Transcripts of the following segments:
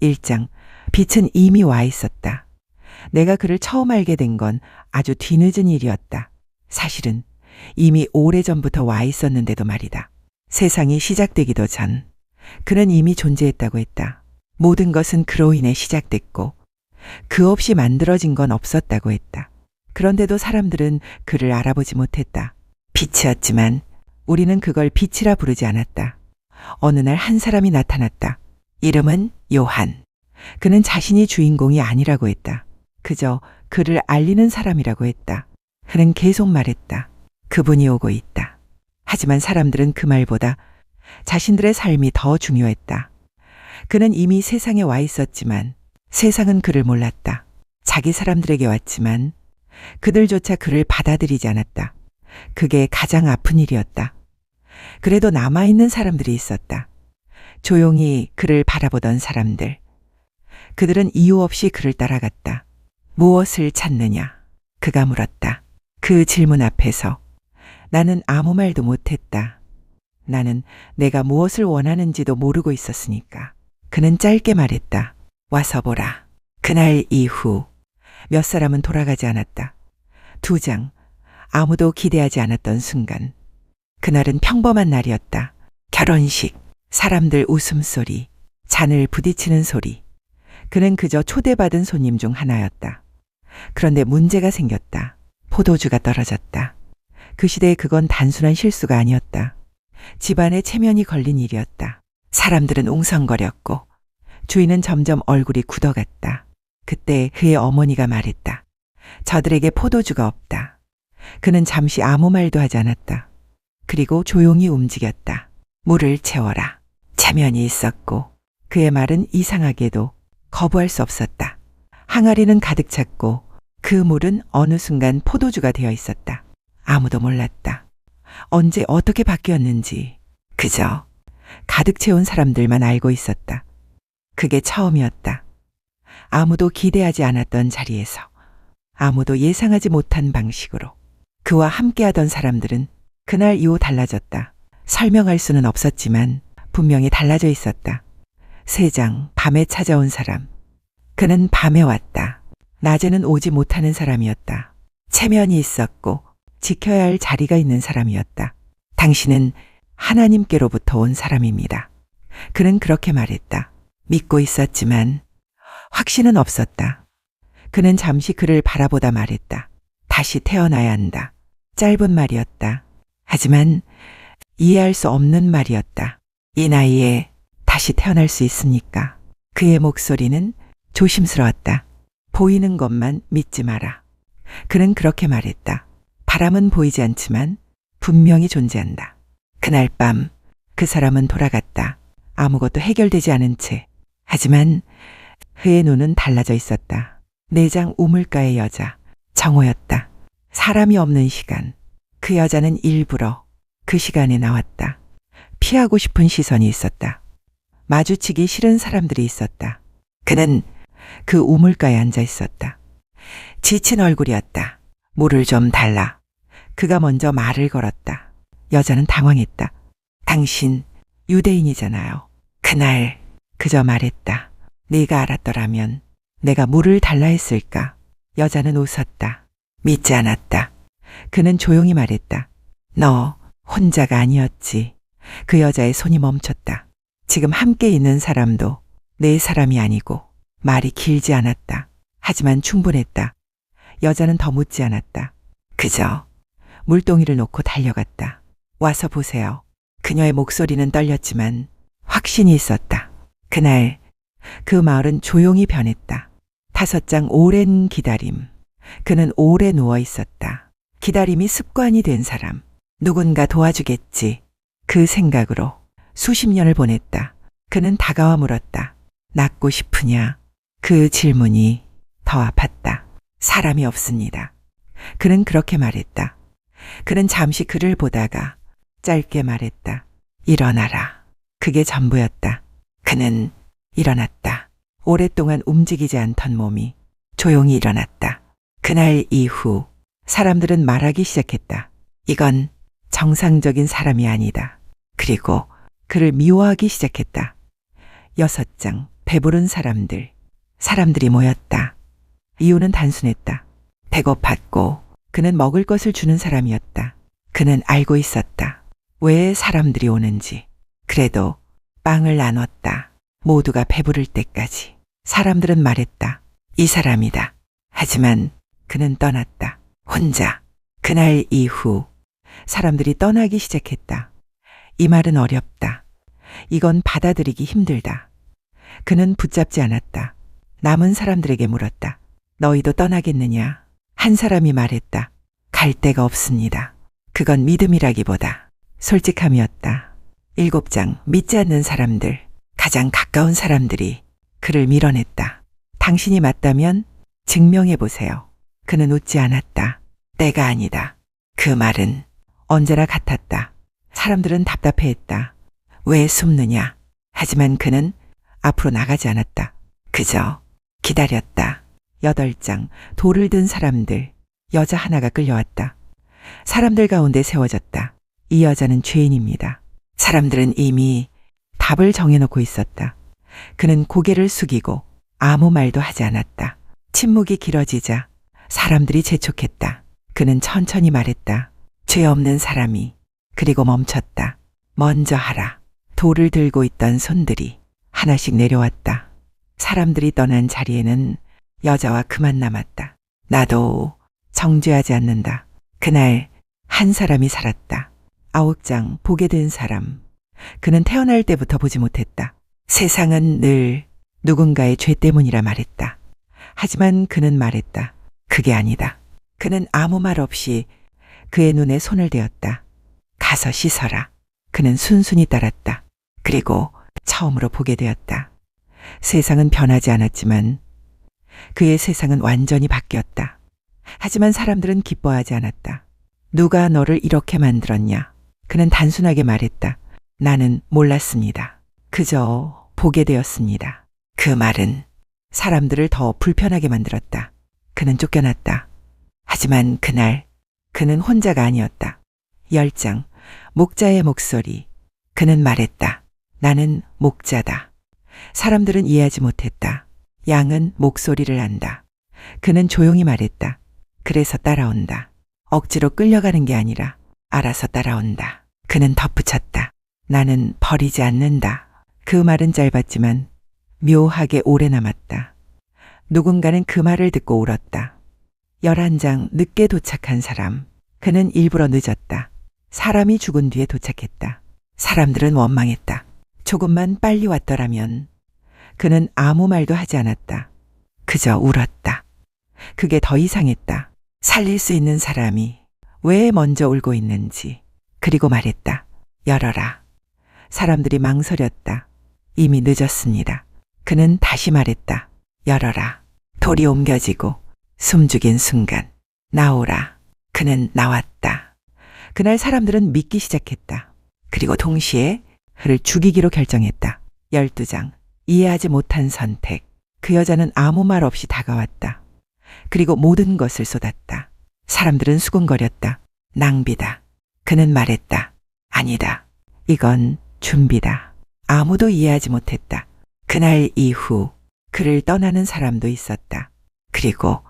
1장. 빛은 이미 와 있었다. 내가 그를 처음 알게 된 건 아주 뒤늦은 일이었다. 사실은 이미 오래전부터 와 있었는데도 말이다. 세상이 시작되기도 전 그는 이미 존재했다고 했다. 모든 것은 그로 인해 시작됐고 그 없이 만들어진 건 없었다고 했다. 그런데도 사람들은 그를 알아보지 못했다. 빛이었지만 우리는 그걸 빛이라 부르지 않았다. 어느 날 한 사람이 나타났다. 이름은 요한. 그는 자신이 주인공이 아니라고 했다. 그저 그를 알리는 사람이라고 했다. 그는 계속 말했다. 그분이 오고 있다. 하지만 사람들은 그 말보다 자신들의 삶이 더 중요했다. 그는 이미 세상에 와 있었지만 세상은 그를 몰랐다. 자기 사람들에게 왔지만 그들조차 그를 받아들이지 않았다. 그게 가장 아픈 일이었다. 그래도 남아있는 사람들이 있었다. 조용히 그를 바라보던 사람들. 그들은 이유 없이 그를 따라갔다. 무엇을 찾느냐? 그가 물었다. 그 질문 앞에서 나는 아무 말도 못했다. 나는 내가 무엇을 원하는지도 모르고 있었으니까. 그는 짧게 말했다. 와서 보라. 그날 이후 몇 사람은 돌아가지 않았다. 2장. 아무도 기대하지 않았던 순간. 그날은 평범한 날이었다. 결혼식, 사람들 웃음소리, 잔을 부딪히는 소리. 그는 그저 초대받은 손님 중 하나였다. 그런데 문제가 생겼다. 포도주가 떨어졌다. 그 시대에 그건 단순한 실수가 아니었다. 집안에 체면이 걸린 일이었다. 사람들은 웅성거렸고 주인은 점점 얼굴이 굳어갔다. 그때 그의 어머니가 말했다. 저들에게 포도주가 없다. 그는 잠시 아무 말도 하지 않았다. 그리고 조용히 움직였다. 물을 채워라. 체면이 있었고 그의 말은 이상하게도 거부할 수 없었다. 항아리는 가득 찼고 그 물은 어느 순간 포도주가 되어 있었다. 아무도 몰랐다. 언제 어떻게 바뀌었는지 그저 가득 채운 사람들만 알고 있었다. 그게 처음이었다. 아무도 기대하지 않았던 자리에서 아무도 예상하지 못한 방식으로 그와 함께하던 사람들은 그날 이후 달라졌다. 설명할 수는 없었지만 분명히 달라져 있었다. 3장. 밤에 찾아온 사람. 그는 밤에 왔다. 낮에는 오지 못하는 사람이었다. 체면이 있었고 지켜야 할 자리가 있는 사람이었다. 당신은 하나님께로부터 온 사람입니다. 그는 그렇게 말했다. 믿고 있었지만 확신은 없었다. 그는 잠시 그를 바라보다 말했다. 다시 태어나야 한다. 짧은 말이었다. 하지만 이해할 수 없는 말이었다. 이 나이에 다시 태어날 수 있습니까? 그의 목소리는 조심스러웠다. 보이는 것만 믿지 마라. 그는 그렇게 말했다. 바람은 보이지 않지만 분명히 존재한다. 그날 밤 그 사람은 돌아갔다. 아무것도 해결되지 않은 채. 하지만 그의 눈은 달라져 있었다. 4장. 우물가의 여자. 정오였다. 사람이 없는 시간. 그 여자는 일부러 그 시간에 나왔다. 피하고 싶은 시선이 있었다. 마주치기 싫은 사람들이 있었다. 그는 그 우물가에 앉아 있었다. 지친 얼굴이었다. 물을 좀 달라. 그가 먼저 말을 걸었다. 여자는 당황했다. 당신 유대인이잖아요. 그날 그저 말했다. 네가 알았더라면 내가 물을 달라 했을까? 여자는 웃었다. 믿지 않았다. 그는 조용히 말했다. 너 혼자가 아니었지. 그 여자의 손이 멈췄다. 지금 함께 있는 사람도 내 사람이 아니고 말이 길지 않았다. 하지만 충분했다. 여자는 더 묻지 않았다. 그저 물동이를 놓고 달려갔다. 와서 보세요. 그녀의 목소리는 떨렸지만 확신이 있었다. 그날 그 마을은 조용히 변했다. 5장. 오랜 기다림. 그는 오래 누워 있었다. 기다림이 습관이 된 사람. 누군가 도와주겠지. 그 생각으로 수십 년을 보냈다. 그는 다가와 물었다. 낫고 싶으냐? 그 질문이 더 아팠다. 사람이 없습니다. 그는 그렇게 말했다. 그는 잠시 그를 보다가 짧게 말했다. 일어나라. 그게 전부였다. 그는 일어났다. 오랫동안 움직이지 않던 몸이 조용히 일어났다. 그날 이후 사람들은 말하기 시작했다. 이건 정상적인 사람이 아니다. 그리고 그를 미워하기 시작했다. 6장. 배부른 사람들이 모였다. 이유는 단순했다. 배고팠고 그는 먹을 것을 주는 사람이었다. 그는 알고 있었다. 왜 사람들이 오는지. 그래도 빵을 나눴다. 모두가 배부를 때까지. 사람들은 말했다. 이 사람이다. 하지만 그는 떠났다. 혼자. 그날 이후 사람들이 떠나기 시작했다. 이 말은 어렵다. 이건 받아들이기 힘들다. 그는 붙잡지 않았다. 남은 사람들에게 물었다. 너희도 떠나겠느냐? 한 사람이 말했다. 갈 데가 없습니다. 그건 믿음이라기보다 솔직함이었다. 7장 믿지 않는 사람들, 가장 가까운 사람들이 그를 밀어냈다. 당신이 맞다면 증명해 보세요. 그는 웃지 않았다. 때가 아니다. 그 말은 언제나 같았다. 사람들은 답답해했다. 왜 숨느냐? 하지만 그는 앞으로 나가지 않았다. 그저 기다렸다. 8장 돌을 든 사람들, 여자 하나가 끌려왔다. 사람들 가운데 세워졌다. 이 여자는 죄인입니다. 사람들은 이미 답을 정해놓고 있었다. 그는 고개를 숙이고 아무 말도 하지 않았다. 침묵이 길어지자 사람들이 재촉했다. 그는 천천히 말했다. 죄 없는 사람이. 그리고 멈췄다. 먼저 하라. 돌을 들고 있던 손들이 하나씩 내려왔다. 사람들이 떠난 자리에는 여자와 그만 남았다. 나도 정죄하지 않는다. 그날 한 사람이 살았다. 9장 보게 된 사람. 그는 태어날 때부터 보지 못했다. 세상은 늘 누군가의 죄 때문이라 말했다. 하지만 그는 말했다. 그게 아니다. 그는 아무 말 없이 그의 눈에 손을 대었다. 가서 씻어라. 그는 순순히 따랐다. 그리고 처음으로 보게 되었다. 세상은 변하지 않았지만 그의 세상은 완전히 바뀌었다. 하지만 사람들은 기뻐하지 않았다. 누가 너를 이렇게 만들었냐? 그는 단순하게 말했다. 나는 몰랐습니다. 그저 보게 되었습니다. 그 말은 사람들을 더 불편하게 만들었다. 그는 쫓겨났다. 하지만 그날 그는 혼자가 아니었다. 10장 목자의 목소리. 그는 말했다. 나는 목자다. 사람들은 이해하지 못했다. 양은 목소리를 안다. 그는 조용히 말했다. 그래서 따라온다. 억지로 끌려가는 게 아니라 알아서 따라온다. 그는 덧붙였다. 나는 버리지 않는다. 그 말은 짧았지만 묘하게 오래 남았다. 누군가는 그 말을 듣고 울었다. 11장 늦게 도착한 사람. 그는 일부러 늦었다. 사람이 죽은 뒤에 도착했다. 사람들은 원망했다. 조금만 빨리 왔더라면. 그는 아무 말도 하지 않았다. 그저 울었다. 그게 더 이상했다. 살릴 수 있는 사람이 왜 먼저 울고 있는지. 그리고 말했다. 열어라. 사람들이 망설였다. 이미 늦었습니다. 그는 다시 말했다. 열어라. 돌이 옮겨지고 숨죽인 순간 나오라. 그는 나왔다. 그날 사람들은 믿기 시작했다. 그리고 동시에 그를 죽이기로 결정했다. 12장 이해하지 못한 선택. 그 여자는 아무 말 없이 다가왔다. 그리고 모든 것을 쏟았다. 사람들은 수군거렸다. 낭비다. 그는 말했다. 아니다. 이건 준비다. 아무도 이해하지 못했다. 그날 이후 그를 떠나는 사람도 있었다. 그리고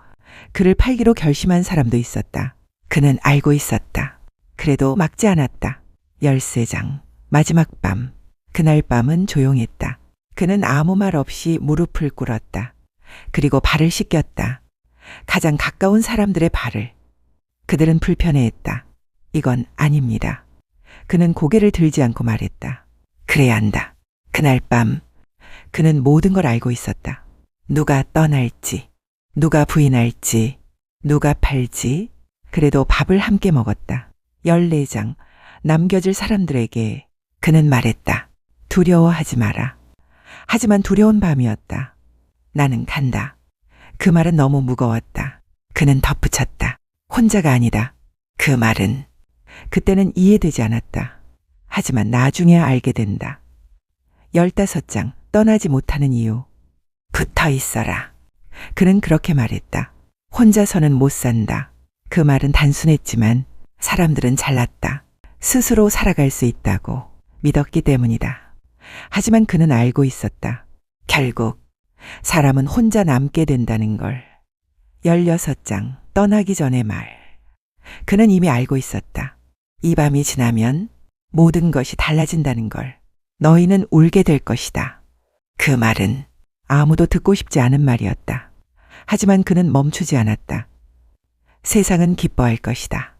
그를 팔기로 결심한 사람도 있었다. 그는 알고 있었다. 그래도 막지 않았다. 13장 마지막 밤. 그날 밤은 조용했다. 그는 아무 말 없이 무릎을 꿇었다. 그리고 발을 씻겼다. 가장 가까운 사람들의 발을. 그들은 불편해했다. 이건 아닙니다. 그는 고개를 들지 않고 말했다. 그래야 한다. 그날 밤 그는 모든 걸 알고 있었다. 누가 떠날지, 누가 부인할지, 누가 팔지. 그래도 밥을 함께 먹었다. 14장 남겨질 사람들에게 그는 말했다. 두려워하지 마라. 하지만 두려운 밤이었다. 나는 간다. 그 말은 너무 무거웠다. 그는 덧붙였다. 혼자가 아니다. 그 말은 그때는 이해되지 않았다. 하지만 나중에 알게 된다. 15장 떠나지 못하는 이유. 붙어 있어라. 그는 그렇게 말했다. 혼자서는 못 산다. 그 말은 단순했지만 사람들은 잘났다. 스스로 살아갈 수 있다고 믿었기 때문이다. 하지만 그는 알고 있었다. 결국 사람은 혼자 남게 된다는 걸. 16장 떠나기 전의 말. 그는 이미 알고 있었다. 이 밤이 지나면 모든 것이 달라진다는 걸. 너희는 울게 될 것이다. 그 말은 아무도 듣고 싶지 않은 말이었다. 하지만 그는 멈추지 않았다. 세상은 기뻐할 것이다.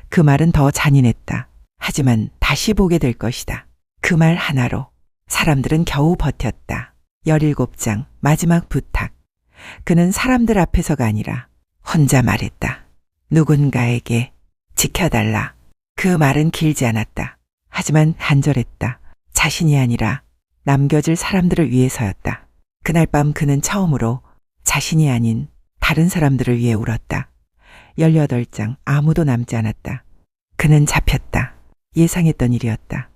그 말은 더 잔인했다. 하지만 다시 보게 될 것이다. 그 말 하나로 사람들은 겨우 버텼다. 17장 마지막 부탁. 그는 사람들 앞에서가 아니라 혼자 말했다. 누군가에게 지켜달라. 그 말은 길지 않았다. 하지만 간절했다. 자신이 아니라 남겨질 사람들을 위해서였다. 그날 밤 그는 처음으로 자신이 아닌 다른 사람들을 위해 울었다. 18장 아무도 남지 않았다. 그는 잡혔다. 예상했던 일이었다.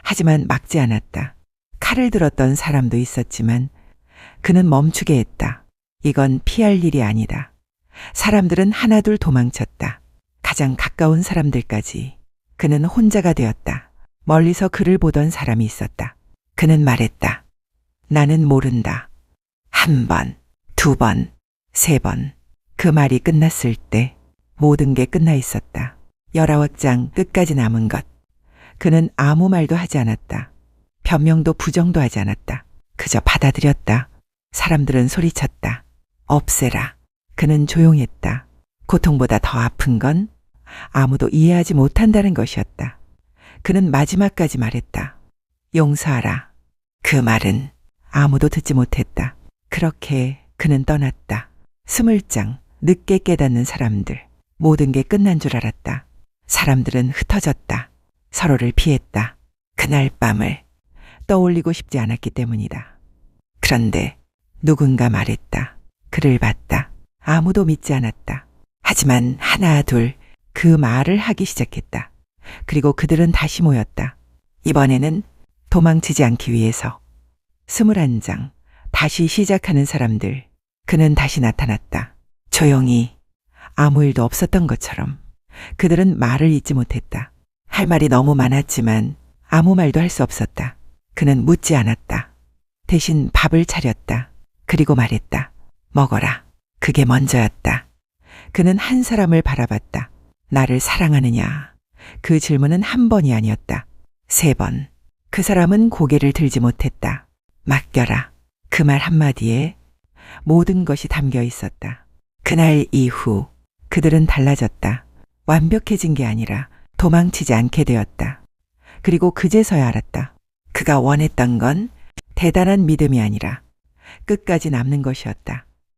하지만 막지 않았다. 칼을 들었던 사람도 있었지만 그는 멈추게 했다. 이건 피할 일이 아니다. 사람들은 하나둘 도망쳤다. 가장 가까운 사람들까지. 그는 혼자가 되었다. 멀리서 그를 보던 사람이 있었다. 그는 말했다. 나는 모른다. 1번, 2번, 3번. 그 말이 끝났을 때 모든 게 끝나 있었다. 19장 끝까지 남은 것. 그는 아무 말도 하지 않았다. 변명도 부정도 하지 않았다. 그저 받아들였다. 사람들은 소리쳤다. 없애라. 그는 조용했다. 고통보다 더 아픈 건 아무도 이해하지 못한다는 것이었다. 그는 마지막까지 말했다. 용서하라. 그 말은 아무도 듣지 못했다. 그렇게 그는 떠났다. 20장 늦게 깨닫는 사람들. 모든 게 끝난 줄 알았다. 사람들은 흩어졌다. 서로를 피했다. 그날 밤을 떠올리고 싶지 않았기 때문이다. 그런데 누군가 말했다. 그를 봤다. 아무도 믿지 않았다. 하지만 하나 둘 그 말을 하기 시작했다. 그리고 그들은 다시 모였다. 이번에는 도망치지 않기 위해서. 21장 다시 시작하는 사람들. 그는 다시 나타났다. 조용히 아무 일도 없었던 것처럼. 그들은 말을 잇지 못했다. 할 말이 너무 많았지만 아무 말도 할 수 없었다. 그는 묻지 않았다. 대신 밥을 차렸다. 그리고 말했다. 먹어라. 그게 먼저였다. 그는 한 사람을 바라봤다. 나를 사랑하느냐? 그 질문은 한 번이 아니었다. 3번. 그 사람은 고개를 들지 못했다. 맡겨라. 그 말 한마디에 모든 것이 담겨 있었다. 그날 이후 그들은 달라졌다. 완벽해진 게 아니라 도망치지 않게 되었다. 그리고 그제서야 알았다. 그가 원했던 건 대단한 믿음이 아니라 끝까지 남는 것이었다.